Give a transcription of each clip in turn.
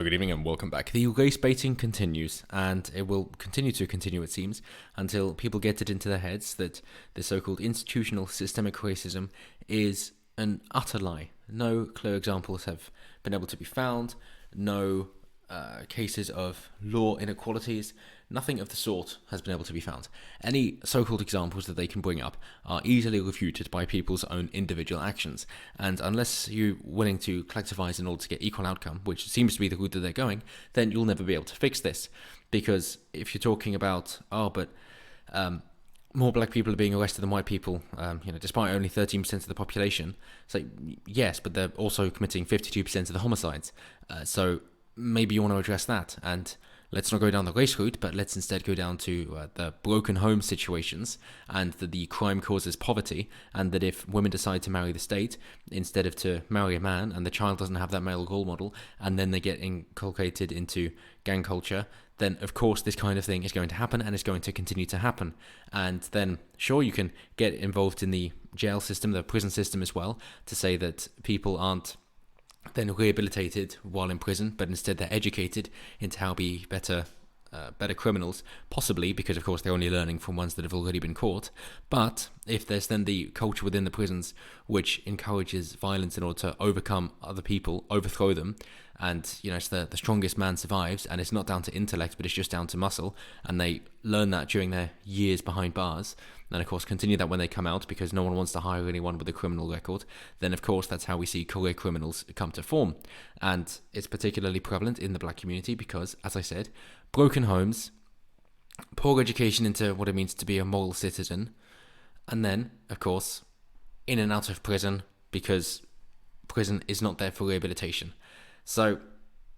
Good evening and welcome back. The race baiting continues, and it will continue, it seems, until people get it into their heads that the so-called institutional systemic racism is an utter lie. No clear examples have been able to be found, no cases of law inequalities, nothing of the sort has been able to be found. Any so-called examples that they can bring up are easily refuted by people's own individual actions, and unless you're willing to collectivize in order to get equal outcome, which seems to be the route that they're going, then you'll never be able to fix this. Because if you're talking about, more black people are being arrested than white people, despite only 13% of the population. So yes, but they're also committing 52% of the homicides. So maybe you want to address that, and let's not go down the race route, but let's instead go down to the broken home situations, and that the crime causes poverty, and that if women decide to marry the state instead of to marry a man, and the child doesn't have that male role model, and then they get inculcated into gang culture, then of course this kind of thing is going to happen, and it's going to continue to happen. And then sure, you can get involved in the jail system, the prison system as well, to say that people aren't then rehabilitated while in prison, but instead they're educated into how to be better criminals, possibly because of course they're only learning from ones that have already been caught. But if there's then the culture within the prisons which encourages violence in order to overcome other people, overthrow them, and it's the strongest man survives, and it's not down to intellect but it's just down to muscle, and they learn that during their years behind bars, and of course continue that when they come out because no one wants to hire anyone with a criminal record, then of course that's how we see career criminals come to form. And it's particularly prevalent in the black community because, as I said, broken homes, poor education into what it means to be a moral citizen, and then of course in and out of prison because prison is not there for rehabilitation. So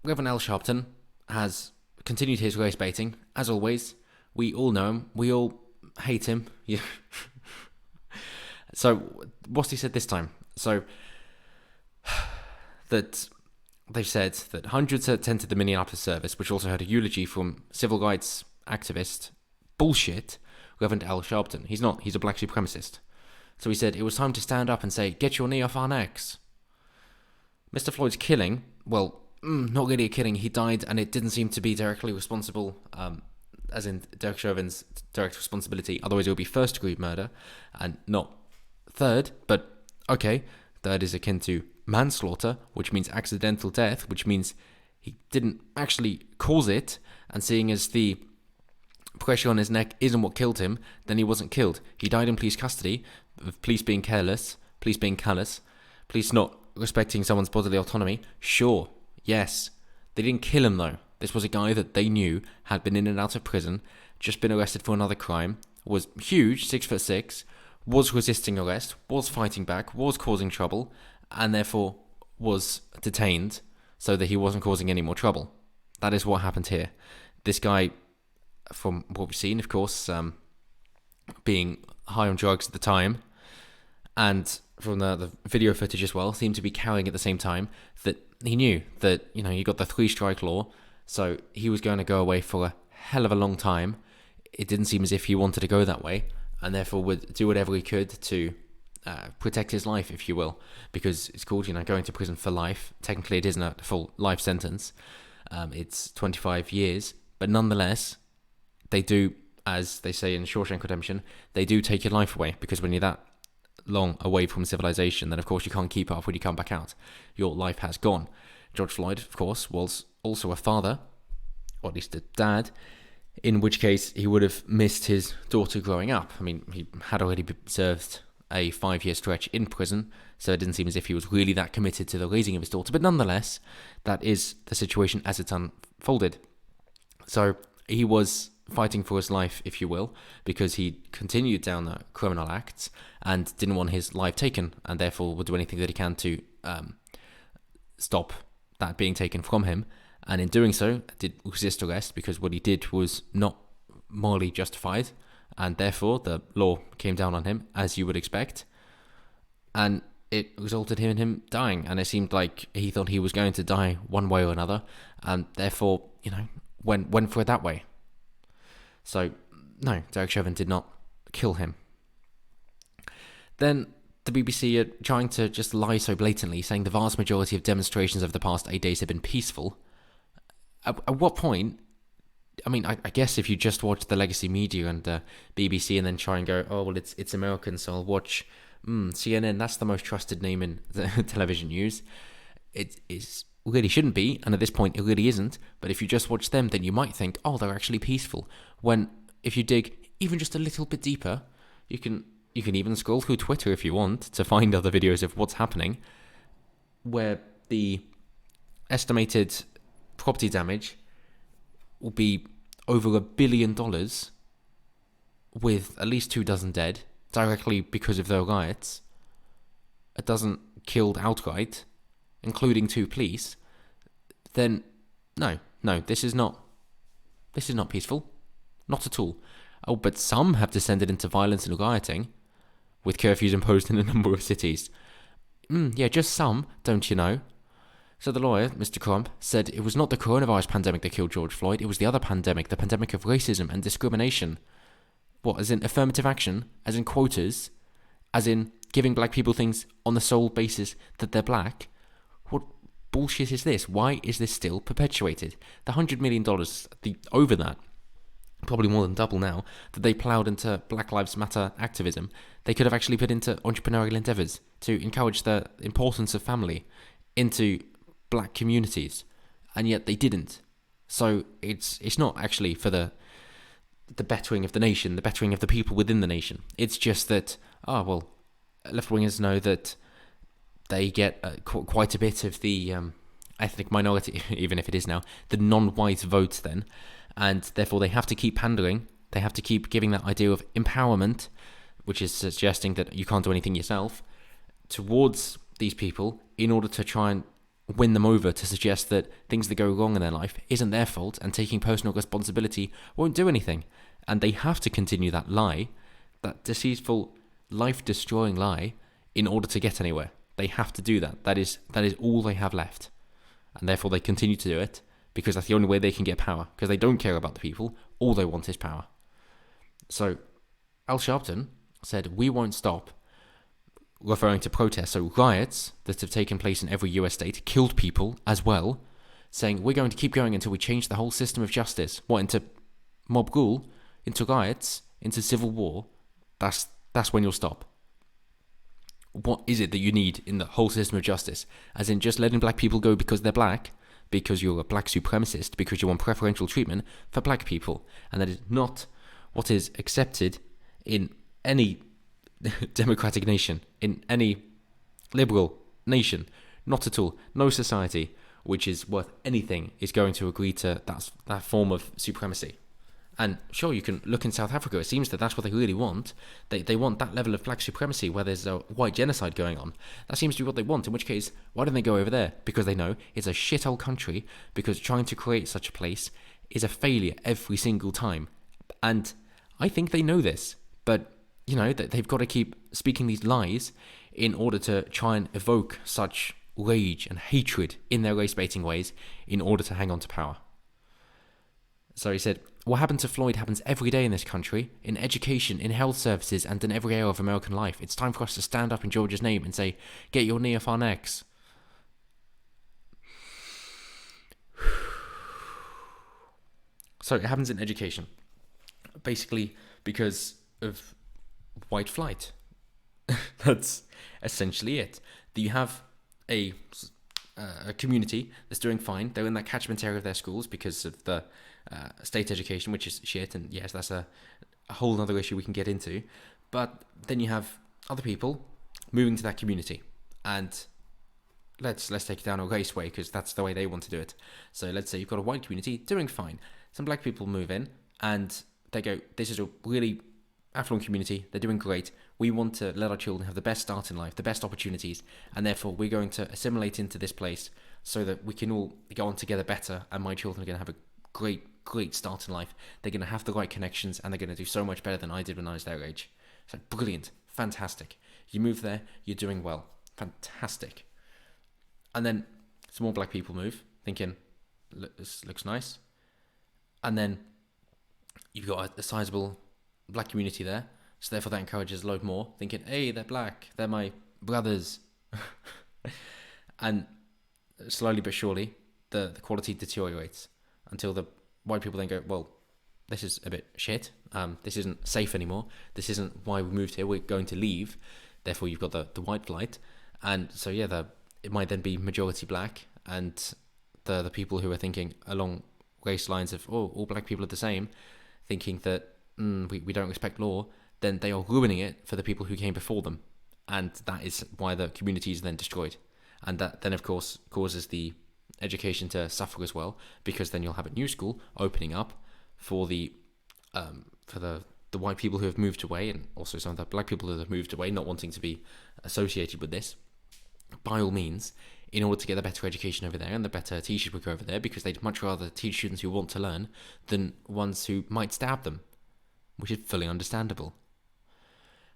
Reverend Al Sharpton has continued his race baiting. As always, we all know him. We all hate him. Yeah. So what's he said this time? So that they've said that hundreds attended the Minneapolis service, which also had a eulogy from civil rights activist, bullshit, Reverend Al Sharpton. He's not. He's a black supremacist. So he said it was time to stand up and say, "Get your knee off our necks." Mr. Floyd's killing, well, not really a killing. He died, and it didn't seem to be directly responsible, as in Derek Chauvin's direct responsibility. Otherwise, it would be first-degree murder, and not third. But okay, third is akin to manslaughter, which means accidental death, which means he didn't actually cause it. And seeing as the pressure on his neck isn't what killed him, then he wasn't killed. He died in police custody, of police being careless, police being callous, police not respecting someone's bodily autonomy. Sure, yes. They didn't kill him though. This was a guy that they knew had been in and out of prison, just been arrested for another crime, was huge, 6'6", was resisting arrest, was fighting back, was causing trouble, and therefore was detained so that he wasn't causing any more trouble. That is what happened here. This guy, from what we've seen, of course, being high on drugs at the time, and from the video footage as well, seemed to be carrying at the same time, that he knew that, you got the 3-strike law, so he was going to go away for a hell of a long time. It didn't seem as if he wanted to go that way, and therefore would do whatever he could to protect his life, if you will, because it's called, going to prison for life. Technically, it isn't a full life sentence. It's 25 years, but nonetheless, they do, as they say in Shawshank Redemption, they do take your life away, because when you're that long away from civilization, then of course you can't keep up when you come back out. Your life has gone. George Floyd, of course, was also a father, or at least a dad, in which case he would have missed his daughter growing up. I mean, he had already served a 5-year stretch in prison, so it didn't seem as if he was really that committed to the raising of his daughter, but nonetheless, that is the situation as it's unfolded. So he was fighting for his life, if you will, because he continued down the criminal acts and didn't want his life taken, and therefore would do anything that he can to stop that being taken from him. And in doing so, did resist arrest, because what he did was not morally justified, and therefore the law came down on him, as you would expect, and it resulted in him dying. And it seemed like he thought he was going to die one way or another, and therefore, went for it that way. So, no, Derek Chauvin did not kill him. Then the BBC are trying to just lie so blatantly, saying the vast majority of demonstrations over the past 8 days have been peaceful. At what point? I mean, I guess if you just watch the legacy media and BBC and then try and go, oh well, it's American, so I'll watch CNN. That's the most trusted name in the television news. It is really shouldn't be, and at this point, it really isn't. But if you just watch them, then you might think, oh, they're actually peaceful. When if you dig even just a little bit deeper, you can even scroll through Twitter if you want to find other videos of what's happening, where the estimated property damage will be over $1 billion, with at least 24 dead directly because of the riots, a dozen killed outright, including 2 police. Then no, this is not peaceful, not at all. Oh, but some have descended into violence and rioting, with curfews imposed in a number of cities. Yeah, just some, don't you know? So the lawyer, Mr. Crump, said it was not the coronavirus pandemic that killed George Floyd, it was the other pandemic, the pandemic of racism and discrimination. What, as in affirmative action? As in quotas? As in giving black people things on the sole basis that they're black? What bullshit is this? Why is this still perpetuated? The $100 million, over that, probably more than double now, that they ploughed into Black Lives Matter activism, they could have actually put into entrepreneurial endeavours to encourage the importance of family into black communities, and yet they didn't. So it's not actually for the bettering of the nation, the bettering of the people within the nation. It's just that, left-wingers know that they get quite a bit of the ethnic minority, even if it is now, the non-white vote then, and therefore they have to keep pandering, they have to keep giving that idea of empowerment, which is suggesting that you can't do anything yourself, towards these people in order to try and win them over, to suggest that things that go wrong in their life isn't their fault and taking personal responsibility won't do anything. And they have to continue that lie, that deceitful, life-destroying lie, in order to get anywhere. They have to do that. That is all they have left. And therefore they continue to do it, because that's the only way they can get power, because they don't care about the people. All they want is power. So Al Sharpton said, we won't stop, referring to protests, so riots that have taken place in every US state, killed people as well, saying we're going to keep going until we change the whole system of justice. What, into mob rule, into riots, into civil war? That's when you'll stop. What is it that you need in the whole system of justice? As in just letting black people go because they're black, because you're a black supremacist, because you want preferential treatment for black people. And that is not what is accepted in any democratic nation, in any liberal nation. Not at all. No society which is worth anything is going to agree to that form of supremacy. And sure, you can look in South Africa. It seems that that's what they really want. They want that level of black supremacy where there's a white genocide going on. That seems to be what they want, in which case, why don't they go over there? Because they know it's a shithole country, because trying to create such a place is a failure every single time. And I think they know this, but that they've got to keep speaking these lies in order to try and evoke such rage and hatred in their race-baiting ways in order to hang on to power. So he said, what happened to Floyd happens every day in this country, in education, in health services, and in every area of American life. It's time for us to stand up in George's name and say, get your knee off our necks. So it happens in education, basically because of white flight. That's essentially it. You have a community that's doing fine. They're in that catchment area of their schools because of the state education, which is shit, and yes, that's a whole other issue we can get into. But then you have other people moving to that community, and let's take it down a race way, because that's the way they want to do it. So let's say you've got a white community doing fine. Some black people move in, and they go, this is a really affluent community, they're doing great. We want to let our children have the best start in life, the best opportunities, and therefore we're going to assimilate into this place so that we can all go on together better, and my children are going to have a great start in life. They're going to have the right connections, and they're going to do so much better than I did when I was their age. So brilliant, fantastic. You move there, you're doing well, fantastic. And then some more black people move, thinking, this looks nice. And then you've got a sizable black community there, so therefore that encourages a load more, thinking, hey, they're black, they're my brothers. And slowly but surely, the quality deteriorates. until the white people then go, well, this is a bit shit. This isn't safe anymore. This isn't why we moved here. We're going to leave. Therefore, you've got the white flight. And so, yeah, it might then be majority black. And the people who are thinking along race lines of, oh, all black people are the same, thinking that we don't respect law, then they are ruining it for the people who came before them. And that is why the community is then destroyed. And that then, of course, causes the education to suffer as well, because then you'll have a new school opening up for the white people who have moved away, and also some of the black people who have moved away, not wanting to be associated with this. By all means, in order to get a better education over there and the better teachers would go over there, because they'd much rather teach students who want to learn than ones who might stab them, which is fully understandable.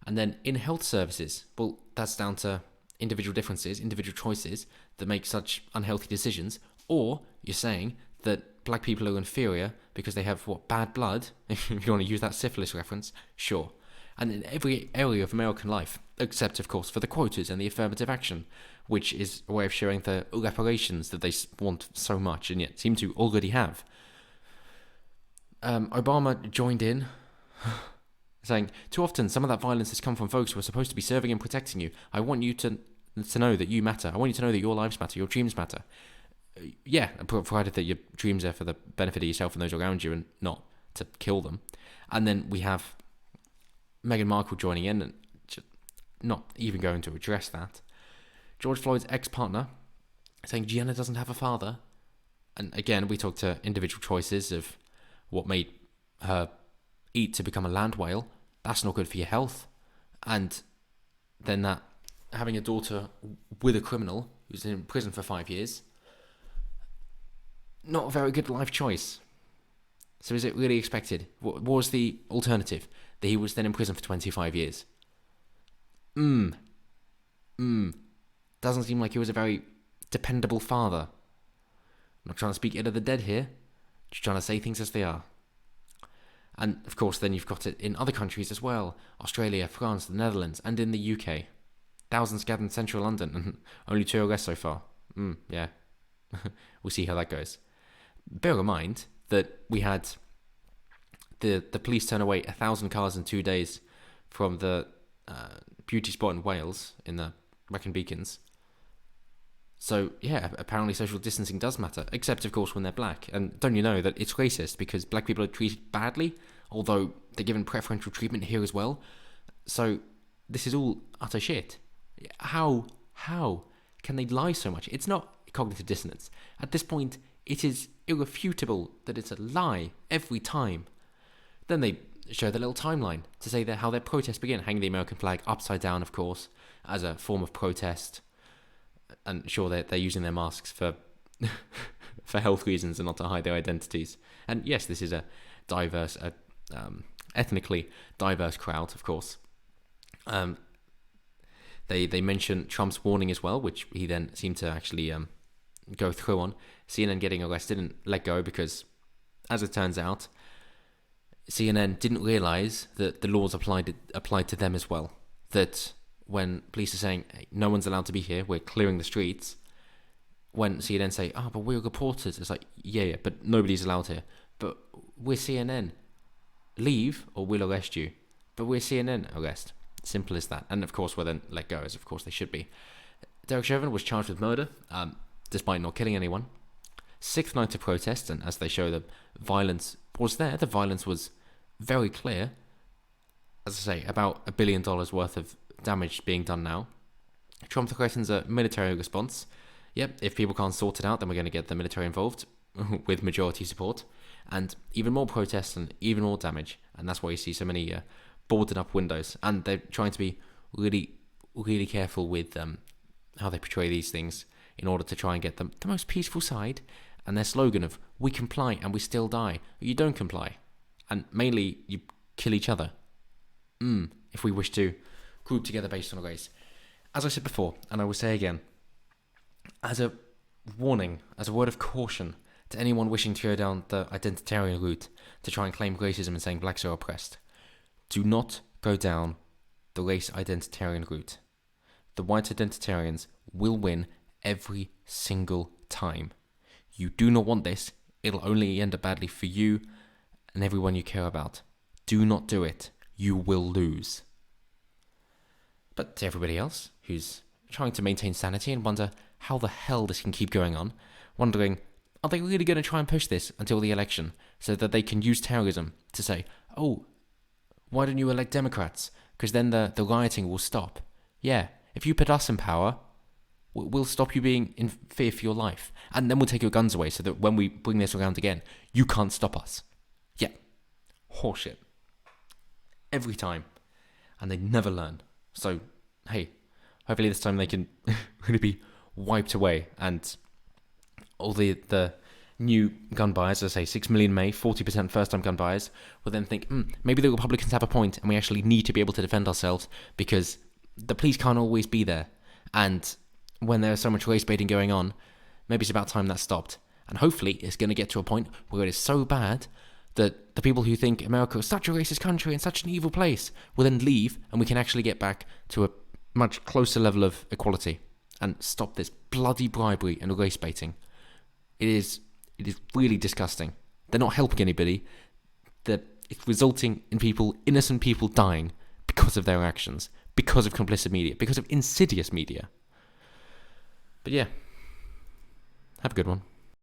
And then in health services, well, that's down to individual differences, individual choices that make such unhealthy decisions. Or you're saying that black people are inferior because they have, bad blood? If you want to use that syphilis reference, sure. And in every area of American life, except, of course, for the quotas and the affirmative action, which is a way of showing the reparations that they want so much and yet seem to already have. Obama joined in, saying, too often some of that violence has come from folks who are supposed to be serving and protecting you. I want you to know that you matter. I want you to know that your lives matter, your dreams matter. Yeah, provided that your dreams are for the benefit of yourself and those around you and not to kill them. And then we have Meghan Markle joining in and not even going to address that. George Floyd's ex-partner saying Gianna doesn't have a father. And again, we talked to individual choices of what made her eat to become a land whale. That's not good for your health. And then that having a daughter with a criminal who's in prison for 5 years, not a very good life choice. So is it really expected? What was the alternative? That he was then in prison for 25 years. Doesn't seem like he was a very dependable father. I'm not trying to speak ill of the dead here. Just trying to say things as they are. And, of course, then you've got it in other countries as well. Australia, France, the Netherlands, and in the UK. Thousands gathered in central London. Only 2 arrests so far. Yeah. We'll see how that goes. Bear in mind that we had the police turn away 1,000 cars in 2 days from the beauty spot in Wales, in the Wrekin Beacons. So, yeah, apparently social distancing does matter, except, of course, when they're black. And don't you know that it's racist because black people are treated badly, although they're given preferential treatment here as well? So, this is all utter shit. How can they lie so much? It's not cognitive dissonance. At this point, it is irrefutable that it's a lie every time. Then they show the little timeline to say how their protests begin, hanging the American flag upside down, of course, as a form of protest. And sure, they're using their masks for for health reasons and not to hide their identities. And yes, this is a diverse, ethnically diverse crowd, of course. They mention Trump's warning as well, which he then seemed to actually go through on. CNN getting arrested and let go because, as it turns out, CNN didn't realise that the laws applied to them as well. That when police are saying, hey, no one's allowed to be here, we're clearing the streets, when CNN say, but we're reporters, it's like, yeah, but nobody's allowed here. But we're CNN. Leave or we'll arrest you. But we're CNN, arrest. Simple as that. And of course, we're then let go, as of course they should be. Derek Chauvin was charged with murder, despite not killing anyone. 6th night of protest, and as they show, the violence was there. The violence was very clear. As I say, about $1 billion worth of damage being done now. Trump threatens a military response. Yep, if people can't sort it out, then we're going to get the military involved with majority support. And even more protests and even more damage. And that's why you see so many boarded up windows. And they're trying to be really, really careful with how they portray these things in order to try and get them the most peaceful side. And their slogan of, we comply and we still die. You don't comply. And mainly, you kill each other. If we wish to group together based on a race. As I said before, and I will say again, as a warning, as a word of caution to anyone wishing to go down the identitarian route to try and claim racism and saying blacks are oppressed, do not go down the race identitarian route. The white identitarians will win every single time. You do not want this it'll only end up badly for you and everyone you care about. Do not do it. You will lose. But to everybody else who's trying to maintain sanity and wonder how the hell this can keep going on, wondering, are they really going to try and push this until the election so that they can use terrorism to say, oh, why don't you elect Democrats? Because then the rioting will stop. Yeah, if you put us in power, we'll stop you being in fear for your life. And then we'll take your guns away so that when we bring this around again, you can't stop us. Yeah, horseshit. Every time. And they never learn. So, hey, hopefully this time they can really be wiped away, and all the new gun buyers, as I say, 6 million May, 40% first-time gun buyers, will then think, maybe the Republicans have a point and we actually need to be able to defend ourselves because the police can't always be there. And when there's so much race baiting going on, maybe it's about time that stopped. And hopefully it's going to get to a point where it is so bad that the people who think America is such a racist country and such an evil place will then leave, and we can actually get back to a much closer level of equality and stop this bloody bribery and race baiting. It is really disgusting. They're not helping anybody. It's resulting in innocent people dying because of their actions, because of complicit media, because of insidious media. But yeah, have a good one.